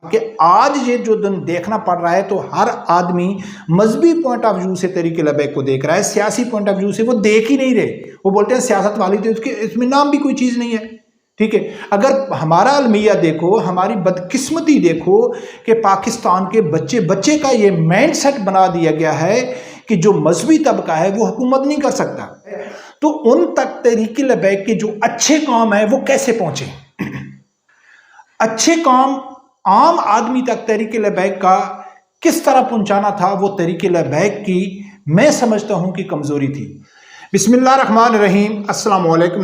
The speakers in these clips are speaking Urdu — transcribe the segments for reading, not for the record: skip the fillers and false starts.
کہ آج یہ جو دن دیکھنا پڑ رہا ہے تو ہر آدمی مذہبی پوائنٹ آف ویو سے تحریک لبیک کو دیکھ رہا ہے، سیاسی پوائنٹ آف ویو سے وہ دیکھ ہی نہیں رہے۔ وہ بولتے ہیں سیاست والی تو اس میں نام بھی کوئی چیز نہیں ہے، ٹھیک ہے۔ اگر ہمارا المیہ دیکھو، ہماری بدقسمتی دیکھو کہ پاکستان کے بچے کا یہ مائنڈ سیٹ بنا دیا گیا ہے کہ جو مذہبی طبقہ ہے وہ حکومت نہیں کر سکتا، تو ان تک تحریک لبیک کے جو اچھے کام ہیں وہ کیسے پہنچے؟ اچھے کام عام آدمی تک تحریک لبیک کا کس طرح پہنچانا تھا، وہ تحریک لبیک کی میں سمجھتا ہوں کہ کمزوری تھی۔ بسم اللہ الرحمن الرحیم۔ السلام علیکم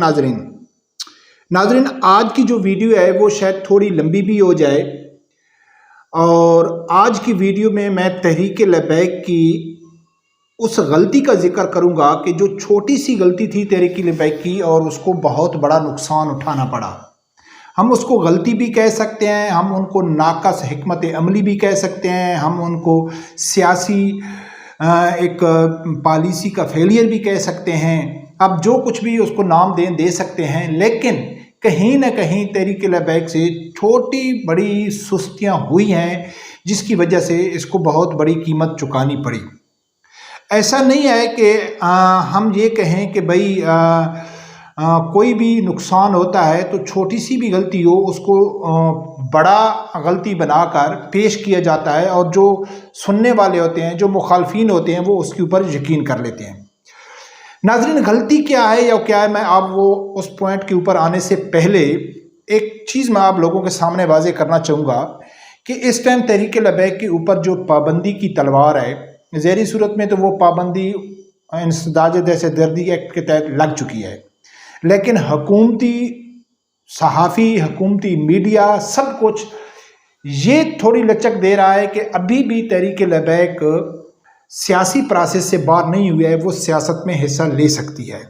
ناظرین، آج کی جو ویڈیو ہے وہ شاید تھوڑی لمبی بھی ہو جائے، اور آج کی ویڈیو میں تحریک لبیک کی اس غلطی کا ذکر کروں گا کہ جو چھوٹی سی غلطی تھی تحریک لبیک کی، اور اس کو بہت بڑا نقصان اٹھانا پڑا۔ ہم اس کو غلطی بھی کہہ سکتے ہیں، ہم ان کو ناقص حکمت عملی بھی کہہ سکتے ہیں، ہم ان کو سیاسی ایک پالیسی کا فیلئر بھی کہہ سکتے ہیں، اب جو کچھ بھی اس کو نام دے سکتے ہیں، لیکن کہیں نہ کہیں تحریک لبیک سے چھوٹی بڑی سستیاں ہوئی ہیں جس کی وجہ سے اس کو بہت بڑی قیمت چکانی پڑی۔ ایسا نہیں ہے کہ ہم یہ کہیں کہ بھائی کوئی بھی نقصان ہوتا ہے تو چھوٹی سی بھی غلطی ہو اس کو بڑا غلطی بنا کر پیش کیا جاتا ہے، اور جو سننے والے ہوتے ہیں، جو مخالفین ہوتے ہیں، وہ اس کے اوپر یقین کر لیتے ہیں۔ ناظرین، غلطی کیا ہے یا کیا ہے، میں آپ وہ اس پوائنٹ کے اوپر آنے سے پہلے ایک چیز میں آپ لوگوں کے سامنے واضح کرنا چاہوں گا کہ اس ٹائم تحریک لبیک کے اوپر جو پابندی کی تلوار ہے، ظاہری صورت میں تو وہ پابندی انسداد دہشت گردی ایکٹ کے تحت لگ چکی ہے، لیکن حکومتی صحافی، حکومتی میڈیا، سب کچھ یہ تھوڑی لچک دے رہا ہے کہ ابھی بھی تحریک لبیک سیاسی پروسیس سے باہر نہیں ہوئی ہے، وہ سیاست میں حصہ لے سکتی ہے۔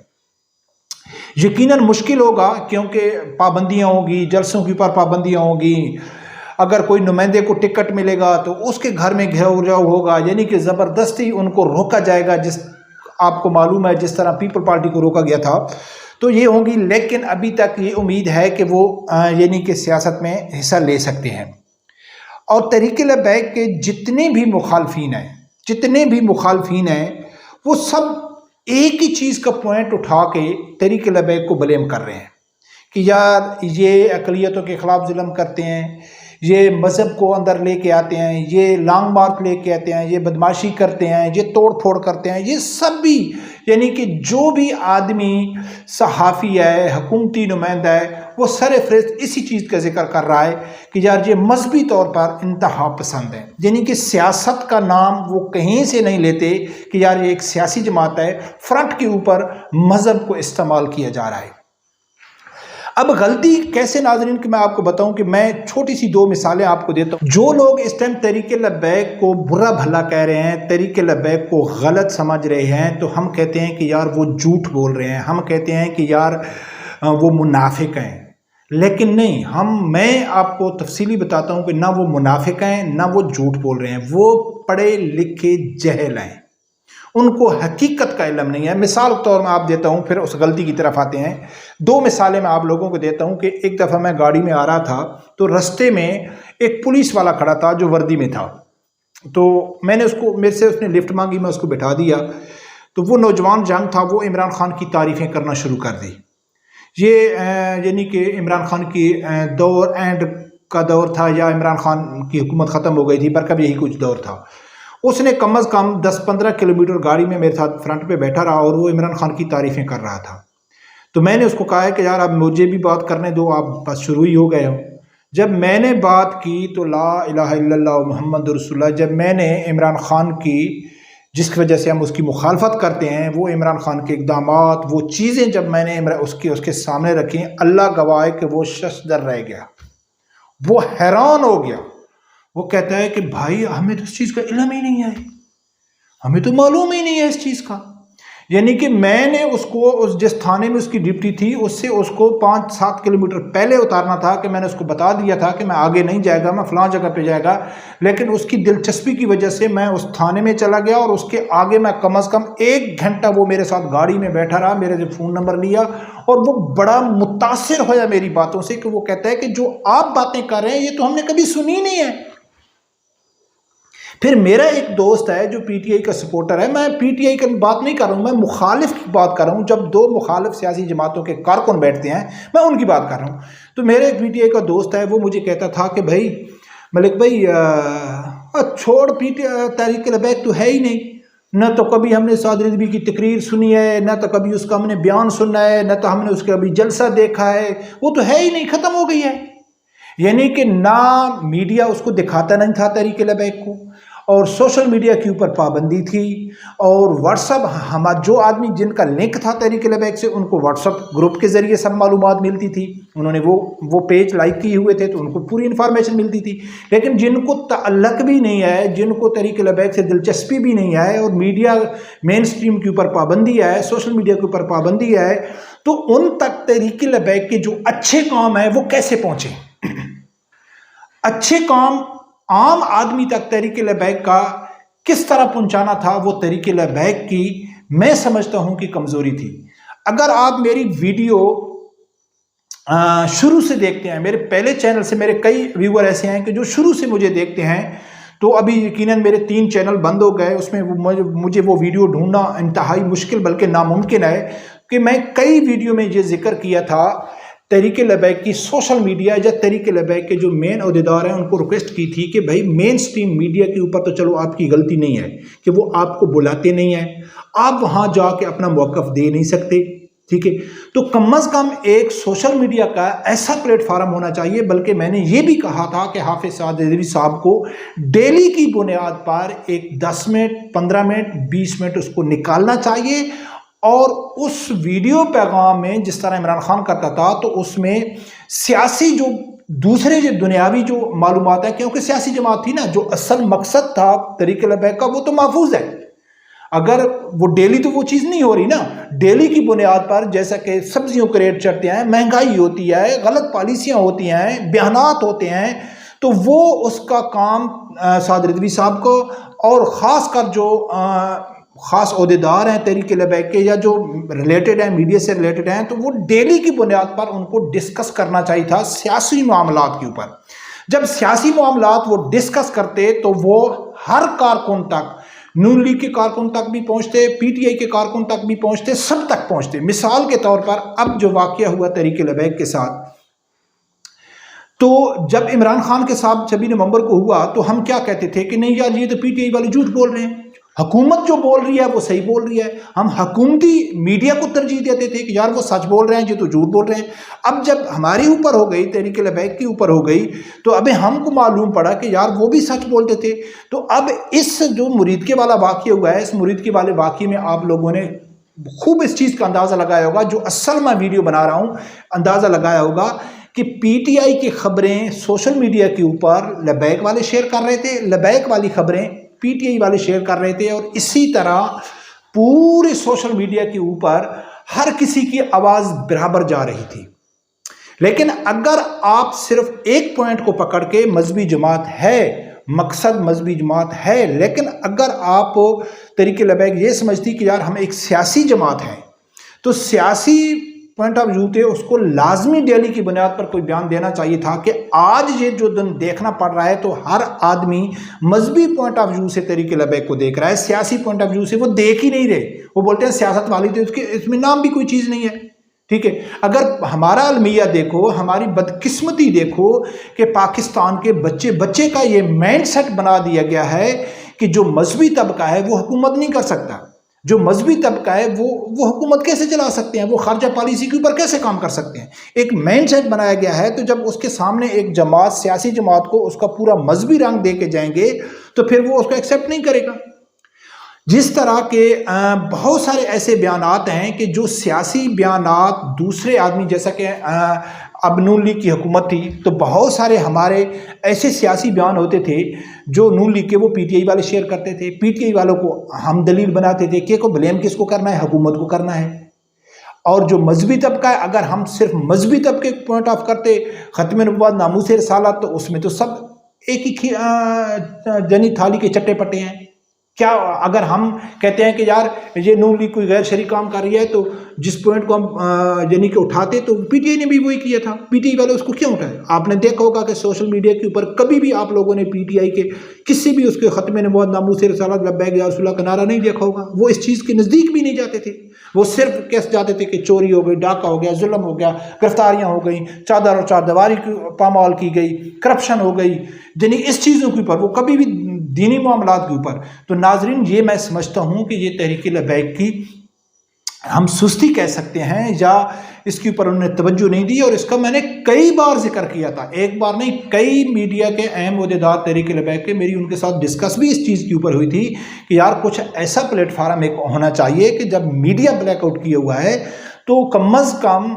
یقیناً مشکل ہوگا، کیونکہ پابندیاں ہوگی، جلسوں کے اوپر پابندیاں ہوگی، اگر کوئی نمائندے کو ٹکٹ ملے گا تو اس کے گھر میں گھیراؤ ہوگا، یعنی کہ زبردستی ان کو روکا جائے گا، جس آپ کو معلوم ہے جس طرح پیپل پارٹی کو روکا گیا تھا، تو یہ ہوں گی۔ لیکن ابھی تک یہ امید ہے کہ وہ یعنی کہ سیاست میں حصہ لے سکتے ہیں۔ اور تحریک لبیک کے جتنے بھی مخالفین ہیں وہ سب ایک ہی چیز کا پوائنٹ اٹھا کے تحریک لبیک کو بلیم کر رہے ہیں کہ یار یہ اقلیتوں کے خلاف ظلم کرتے ہیں، یہ مذہب کو اندر لے کے آتے ہیں، یہ لانگ مارچ لے کے آتے ہیں، یہ بدماشی کرتے ہیں، یہ توڑ پھوڑ کرتے ہیں۔ یہ سب بھی یعنی کہ جو بھی آدمی صحافی ہے، حکومتی نمائندہ ہے، وہ سر فہرست اسی چیز کا ذکر کر رہا ہے کہ یار یہ مذہبی طور پر انتہا پسند ہے، یعنی کہ سیاست کا نام وہ کہیں سے نہیں لیتے کہ یار یہ ایک سیاسی جماعت ہے، فرنٹ کے اوپر مذہب کو استعمال کیا جا رہا ہے۔ اب غلطی کیسے ناظرین کہ میں آپ کو بتاؤں کہ میں چھوٹی سی دو مثالیں آپ کو دیتا ہوں۔ جو لوگ اس ٹائم تحریک لبیک کو برا بھلا کہہ رہے ہیں، تحریک لبیک کو غلط سمجھ رہے ہیں، تو ہم کہتے ہیں کہ یار وہ جھوٹ بول رہے ہیں، ہم کہتے ہیں کہ یار وہ منافق ہیں، لیکن نہیں، میں آپ کو تفصیلی بتاتا ہوں کہ نہ وہ منافق ہیں، نہ وہ جھوٹ بول رہے ہیں، وہ پڑھے لکھے جاہل ہیں، ان کو حقیقت کا علم نہیں ہے۔ مثال کے طور میں آپ دیتا ہوں، پھر اس غلطی کی طرف آتے ہیں۔ دو مثالیں میں آپ لوگوں کو دیتا ہوں کہ ایک دفعہ میں گاڑی میں آ رہا تھا تو رستے میں ایک پولیس والا کھڑا تھا جو وردی میں تھا، تو میں نے میرے سے اس نے لفٹ مانگی، میں اس کو بٹھا دیا، تو وہ نوجوان جنگ تھا، وہ عمران خان کی تعریفیں کرنا شروع کر دی۔ یہ یعنی کہ عمران خان کی دور اینڈ کا دور تھا، یا عمران خان کی حکومت ختم ہو گئی تھی، برکب یہی کچھ دور تھا۔ اس نے کم از کم 10-15 کلومیٹر گاڑی میں میرے ساتھ فرنٹ پہ بیٹھا رہا، اور وہ عمران خان کی تعریفیں کر رہا تھا۔ تو میں نے اس کو کہا ہے کہ یار اب مجھے بھی بات کرنے دو، آپ بس شروع ہی ہو گئے ہو۔ جب میں نے بات کی تو لا الہ الا اللہ محمد رسول اللہ، جب میں نے عمران خان کی، جس کی وجہ سے ہم اس کی مخالفت کرتے ہیں، وہ عمران خان کے اقدامات، وہ چیزیں جب میں نے اس کے سامنے رکھی، اللہ گواہ ہے کہ وہ شخص ڈر رہ گیا، وہ حیران ہو گیا۔ وہ کہتا ہے کہ بھائی ہمیں تو اس چیز کا علم ہی نہیں ہے، ہمیں تو معلوم ہی نہیں ہے اس چیز کا۔ یعنی کہ میں نے اس کو جس تھانے میں اس کی ڈپٹی تھی اس سے اس کو 5-7 کلومیٹر پہلے اتارنا تھا کہ میں نے اس کو بتا دیا تھا کہ میں آگے نہیں جائے گا، میں فلاں جگہ پہ جائے گا، لیکن اس کی دلچسپی کی وجہ سے میں اس تھانے میں چلا گیا اور اس کے آگے میں کم از کم 1 گھنٹہ وہ میرے ساتھ گاڑی میں بیٹھا رہا، میرے سے فون نمبر لیا اور وہ بڑا متاثر ہوا میری باتوں سے کہ وہ کہتا ہے کہ جو آپ باتیں کر رہے ہیں یہ تو ہم نے کبھی سنی نہیں ہے۔ پھر میرا ایک دوست ہے جو پی ٹی آئی کا سپورٹر ہے، میں پی ٹی آئی کی بات نہیں کر رہا ہوں، میں مخالف کی بات کر رہا ہوں، جب 2 مخالف سیاسی جماعتوں کے کارکن بیٹھتے ہیں میں ان کی بات کر رہا ہوں۔ تو میرے ایک پی ٹی آئی کا دوست ہے، وہ مجھے کہتا تھا کہ بھائی ملک بھائی چھوڑ، تحریک لبیک تو ہے ہی نہیں، نہ تو کبھی ہم نے سعد رضوی کی تقریر سنی ہے، نہ تو کبھی اس کا ہم نے بیان سننا ہے، نہ تو ہم نے اس کا کبھی جلسہ دیکھا ہے، وہ تو ہے ہی نہیں، ختم ہو گئی ہے۔ یعنی کہ نہ میڈیا اس کو دکھاتا نہیں تھا تحریک لبیک کو، اور سوشل میڈیا کے اوپر پابندی تھی، اور واٹس ایپ جو آدمی جن کا لنک تھا تحریک لبیک سے ان کو واٹس ایپ گروپ کے ذریعے سب معلومات ملتی تھی، انہوں نے وہ پیج لائک کیے ہوئے تھے تو ان کو پوری انفارمیشن ملتی تھی۔ لیکن جن کو تعلق بھی نہیں ہے، جن کو تحریک لبیک سے دلچسپی بھی نہیں ہے، اور میڈیا مین سٹریم کے اوپر پابندی ہے، سوشل میڈیا کے اوپر پابندی ہے، تو ان تک تحریک لبیک کے جو اچھے کام ہیں وہ کیسے پہنچے؟ اچھے کام عام آدمی تک تحریک لبیک کا کس طرح پہنچانا تھا، وہ تحریک لبیک کی میں سمجھتا ہوں کہ کمزوری تھی۔ اگر آپ میری ویڈیو شروع سے دیکھتے ہیں، میرے پہلے چینل سے میرے کئی ویور ایسے ہیں کہ جو شروع سے مجھے دیکھتے ہیں، تو ابھی یقیناً میرے 3 چینل بند ہو گئے، اس میں مجھے وہ ویڈیو ڈھونڈنا انتہائی مشکل بلکہ ناممکن ہے کہ میں کئی ویڈیو میں یہ ذکر کیا تھا تحریک لبیک کی سوشل میڈیا یا تحریک لبیک کے جو مین عہدیدار ہیں ان کو ریکویسٹ کی تھی کہ بھائی مین سٹریم میڈیا کے اوپر تو چلو آپ کی غلطی نہیں ہے کہ وہ آپ کو بلاتے نہیں ہیں، آپ وہاں جا کے اپنا موقف دے نہیں سکتے، ٹھیک ہے، تو کم از کم ایک سوشل میڈیا کا ایسا پلیٹ فارم ہونا چاہیے۔ بلکہ میں نے یہ بھی کہا تھا کہ حافظ سعد رضوی صاحب کو ڈیلی کی بنیاد پر ایک 10 منٹ 15 منٹ 20 منٹ اس کو نکالنا چاہیے، اور اس ویڈیو پیغام میں جس طرح عمران خان کرتا تھا تو اس میں سیاسی جو دوسرے جو دنیاوی جو معلومات ہیں، کیونکہ سیاسی جماعت تھی نا، جو اصل مقصد تھا تحریک لبیک کا وہ تو محفوظ ہے۔ اگر وہ ڈیلی تو وہ چیز نہیں ہو رہی نا، ڈیلی کی بنیاد پر جیسا کہ سبزیوں کے ریٹ چڑھتے ہیں، مہنگائی ہوتی ہے، غلط پالیسیاں ہوتی ہیں، بیانات ہوتے ہیں، تو وہ اس کا کام سعد رضوی صاحب کو اور خاص کر جو خاص عہدیدار ہیں تحریک لبیک کے یا جو ریلیٹڈ ہیں، میڈیا سے ریلیٹڈ ہیں، تو وہ ڈیلی کی بنیاد پر ان کو ڈسکس کرنا چاہیے تھا سیاسی معاملات کے اوپر۔ جب سیاسی معاملات وہ ڈسکس کرتے تو وہ ہر کارکن تک، نون لیگ کے کارکن تک بھی پہنچتے، پی ٹی آئی کے کارکن تک بھی پہنچتے، سب تک پہنچتے۔ مثال کے طور پر اب جو واقعہ ہوا تحریک لبیک کے ساتھ، تو جب عمران خان کے ساتھ 26 نومبر کو ہوا تو ہم کیا کہتے تھے کہ نہیں یار یہ تو پی ٹی آئی والے جھوٹ بول رہے ہیں، حکومت جو بول رہی ہے وہ صحیح بول رہی ہے، ہم حکومتی میڈیا کو ترجیح دیتے تھے کہ یار وہ سچ بول رہے ہیں، یہ تو جھوٹ بول رہے ہیں۔ اب جب ہماری اوپر ہو گئی، تحریک لبیک کے اوپر ہو گئی، تو اب ہم کو معلوم پڑا کہ یار وہ بھی سچ بولتے تھے۔ تو اب اس جو مرید کے والا واقعہ ہوا ہے، اس مرید کے والے واقعے میں آپ لوگوں نے خوب اس چیز کا اندازہ لگایا ہوگا، جو اصل میں ویڈیو بنا رہا ہوں اندازہ لگایا ہوگا کہ پی ٹی آئی کی خبریں سوشل میڈیا کے اوپر لبیک والے شیئر کر رہے تھے، لبیک والی خبریں پی ٹی آئی والے شیئر کر رہے تھے، اور اسی طرح پورے سوشل میڈیا کے اوپر ہر کسی کی آواز برابر جا رہی تھی۔ لیکن اگر آپ صرف ایک پوائنٹ کو پکڑ کے مذہبی جماعت ہے، مقصد مذہبی جماعت ہے، لیکن اگر آپ تحریک لبیک یہ سمجھتی کہ یار ہم ایک سیاسی جماعت ہیں، تو سیاسی پوائنٹ آف ویو تھے، اس کو لازمی ڈیلی کی بنیاد پر کوئی بیان دینا چاہیے تھا کہ آج یہ جو دن دیکھنا پڑ رہا ہے تو ہر آدمی مذہبی پوائنٹ آف ویو سے تحریک لبیک کو دیکھ رہا ہے، سیاسی پوائنٹ آف ویو سے وہ دیکھ ہی نہیں رہے۔ وہ بولتے ہیں سیاست والی تو اس میں نام بھی کوئی چیز نہیں ہے، ٹھیک ہے۔ اگر ہمارا المیہ دیکھو، ہماری بدقسمتی دیکھو کہ پاکستان کے بچے کا یہ مائنڈ سیٹ بنا دیا گیا ہے کہ جو مذہبی طبقہ ہے وہ حکومت نہیں کر سکتا، جو مذہبی طبقہ ہے وہ حکومت کیسے چلا سکتے ہیں، وہ خارجہ پالیسی کے اوپر کیسے کام کر سکتے ہیں۔ ایک مائنڈ سیٹ بنایا گیا ہے، تو جب اس کے سامنے ایک جماعت، سیاسی جماعت کو اس کا پورا مذہبی رنگ دے کے جائیں گے تو پھر وہ اس کو ایکسیپٹ نہیں کرے گا۔ جس طرح کے بہت سارے ایسے بیانات ہیں کہ جو سیاسی بیانات دوسرے آدمی، جیسا کہ اب نون لیگ کی حکومت تھی تو بہت سارے ہمارے ایسے سیاسی بیان ہوتے تھے جو نون لیگ کے وہ پی ٹی آئی والے شیئر کرتے تھے، پی ٹی آئی والوں کو ہم دلیل بناتے تھے کہ بلیم کس کو کرنا ہے، حکومت کو کرنا ہے۔ اور جو مذہبی طبقہ ہے، اگر ہم صرف مذہبی طبقے پوائنٹ آف کرتے ختم نبوت، ناموس رسالت، تو اس میں تو سب ایک ہی جنی تھالی کے چٹے پٹے ہیں۔ کیا اگر ہم کہتے ہیں کہ یار یہ نون لیگ کوئی غیر شرعی کام کر رہی ہے تو جس پوائنٹ کو ہم یعنی کہ اٹھاتے تو پی ٹی آئی نے بھی وہی کیا تھا، پی ٹی آئی والے اس کو کیوں اٹھائے؟ آپ نے دیکھا ہوگا کہ سوشل میڈیا کے اوپر کبھی بھی آپ لوگوں نے پی ٹی آئی کے کسی بھی اس کے ختم نبوت، ناموس رسالت، لبیک یا رسول اللہ کا نعرہ نہیں دیکھا ہوگا۔ وہ اس چیز کے نزدیک بھی نہیں جاتے تھے، وہ صرف کیسے جاتے تھے کہ چوری ہو گئی، ڈاکہ ہو گیا، ظلم ہو گیا، گرفتاریاں ہو گئیں، چادر اور چار دیواری پامال کی گئی، کرپشن ہو گئی، یعنی اس چیزوں کے اوپر، وہ کبھی بھی دینی معاملات کے اوپر۔ تو ناظرین، یہ میں سمجھتا ہوں کہ یہ تحریک لبیک کی ہم سستی کہہ سکتے ہیں، یا اس کے اوپر انہوں نے توجہ نہیں دی، اور اس کا میں نے کئی بار ذکر کیا تھا، ایک بار نہیں، کئی میڈیا کے اہم عہدیدار تحریک لبیک کے، میری ان کے ساتھ ڈسکس بھی اس چیز کے اوپر ہوئی تھی کہ یار کچھ ایسا پلیٹ فارم ایک ہونا چاہیے کہ جب میڈیا بلیک آؤٹ کیا ہوا ہے تو کم از کم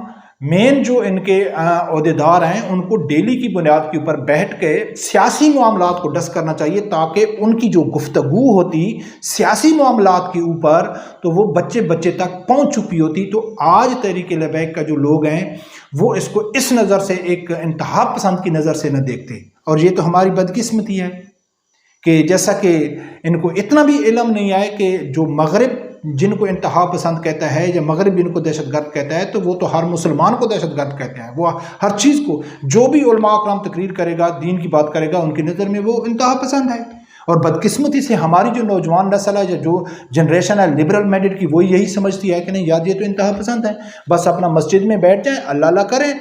مین جو ان کے عہدیدار ہیں ان کو ڈیلی کی بنیاد کے اوپر بیٹھ کے سیاسی معاملات کو ڈس کرنا چاہیے، تاکہ ان کی جو گفتگو ہوتی سیاسی معاملات کے اوپر تو وہ بچے بچے تک پہنچ چکی ہوتی۔ تو آج تحریک لبیک کا جو لوگ ہیں وہ اس کو اس نظر سے، ایک انتہا پسند کی نظر سے نہ دیکھتے، اور یہ تو ہماری بدقسمتی ہے کہ جیسا کہ ان کو اتنا بھی علم نہیں آئے کہ جو مغرب جن کو انتہا پسند کہتا ہے یا مغرب جن کو دہشت گرد کہتا ہے، تو وہ تو ہر مسلمان کو دہشت گرد کہتے ہیں، وہ ہر چیز کو، جو بھی علماء اکرام تقریر کرے گا، دین کی بات کرے گا، ان کی نظر میں وہ انتہا پسند ہے۔ اور بدقسمتی سے ہماری جو نوجوان نسل ہے یا جو جنریشن ہے لبرل مائنڈڈ کی، وہ یہی سمجھتی ہے کہ نہیں یار یہ تو انتہا پسند ہے، بس اپنا مسجد میں بیٹھ جائیں، اللہ اللہ کریں،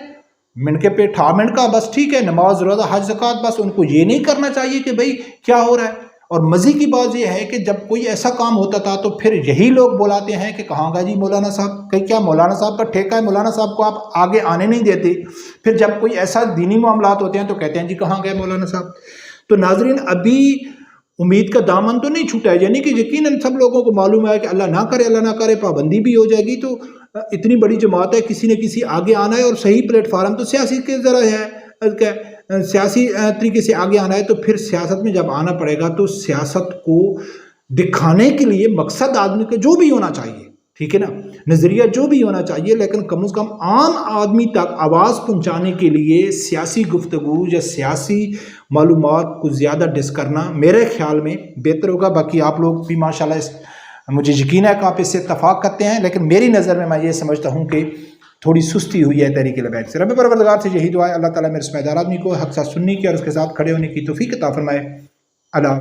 منٹ کے پیٹ ٹھا منٹ کا، بس ٹھیک ہے، نماز روزہ حج زکوٰۃ، بس ان کو یہ نہیں کرنا چاہیے کہ بھئی کیا ہو رہا ہے۔ اور مزے کی بات یہ ہے کہ جب کوئی ایسا کام ہوتا تھا تو پھر یہی لوگ بلاتے ہیں کہ کہاں گا جی مولانا صاحب، کہ کیا مولانا صاحب کا ٹھیکہ ہے، مولانا صاحب کو آپ آگے آنے نہیں دیتے۔ پھر جب کوئی ایسا دینی معاملات ہوتے ہیں تو کہتے ہیں جی کہاں گئے مولانا صاحب۔ تو ناظرین، ابھی امید کا دامن تو نہیں چھوٹا ہے، یعنی کہ یقیناً سب لوگوں کو معلوم ہے کہ اللہ نہ کرے پابندی بھی ہو جائے گی، تو اتنی بڑی جماعت ہے، کسی نہ کسی آگے آنا ہے، اور صحیح پلیٹ فارم تو سیاسی کے ذرا ہے، سیاسی طریقے سے آگے آنا ہے۔ تو پھر سیاست میں جب آنا پڑے گا تو سیاست کو دکھانے کے لیے مقصد آدمی کا جو بھی ہونا چاہیے، ٹھیک ہے نا، نظریہ جو بھی ہونا چاہیے، لیکن کم از کم عام آدمی تک آواز پہنچانے کے لیے سیاسی گفتگو یا سیاسی معلومات کو زیادہ ڈس کرنا میرے خیال میں بہتر ہوگا۔ باقی آپ لوگ بھی ماشاءاللہ مجھے یقین ہے کہ آپ اس سے اتفاق کرتے ہیں، لیکن میری نظر میں یہ سمجھتا ہوں کہ تھوڑی سستی ہوئی ہے تحریک لبیک سے۔ رب پروردگار سے یہی دعا ہے، اللہ تعالیٰ میرے سمجھدار آدمی کو حق ساتھ سننے کی اور اس کے ساتھ کھڑے ہونے کی توفیق عطا فرمائے۔ اللہ